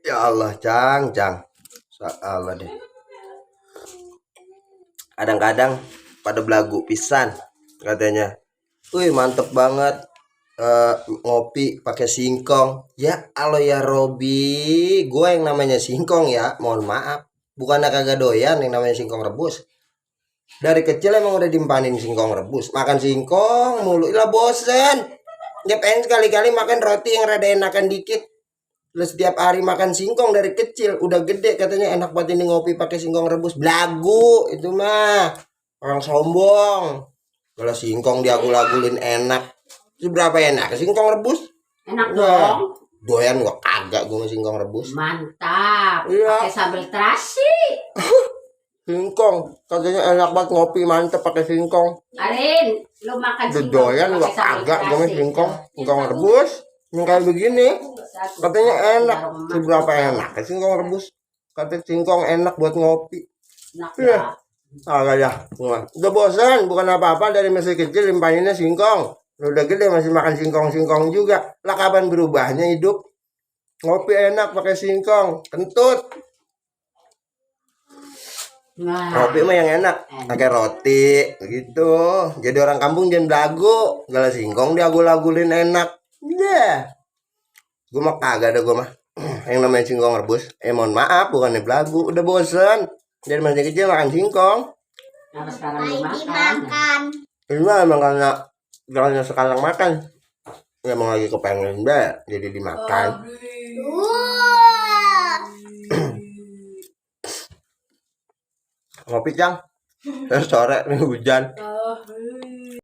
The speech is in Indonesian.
Ya Allah, Cang. Allah deh. Kadang-kadang pada belagu pisan katanya. Wih, mantep banget. Ngopi pakai singkong. Ya Allah ya Robi, gue yang namanya singkong ya, mohon maaf. Bukannya kagak doyan yang namanya singkong rebus. Dari kecil emang udah dimpanin singkong rebus. Makan singkong mulu, lah bosen. Dia pengen sekali-kali makan roti yang rada enakan dikit. Terus setiap hari makan singkong dari kecil, udah gede katanya enak banget ini ngopi pakai singkong rebus. Belagu itu mah orang sombong. Kalau singkong diagul-agulin enak. Itu berapa enak singkong rebus? Enak dong. Doyan gua kagak gua singkong rebus. Mantap. Iya. Pakai sambal terasi. Singkong katanya enak banget ngopi mantep pakai singkong. Arin, lu makan singkong. Doyan gua kagak gua singkong rebus. Yang kayak begini katanya enak. Seberapa enak singkong rebus? Katanya singkong enak buat ngopi. Iya. Agak ya. Udah bosan, bukan apa-apa dari masih kecil limpahinnya singkong. Udah gede masih makan singkong juga. Lah kapan berubahnya hidup? Ngopi enak pakai singkong, kentut. Ngopi mah yang enak pakai roti gitu. Jadi orang kampung jangan belagu. Kalau singkong diagul-agulin enak. Iya. Gue mah kagak ada gue mah. Yang namanya singkong rebus. Mohon maaf bukannya belagu. Udah bosen. Jadi masih kecil makan singkong. Nah, sekarang dimakan. Ini emang karena sekarang makan. Emang lagi kepengen deh. Jadi dimakan. Ngopi Cang. Terus sore nih hujan.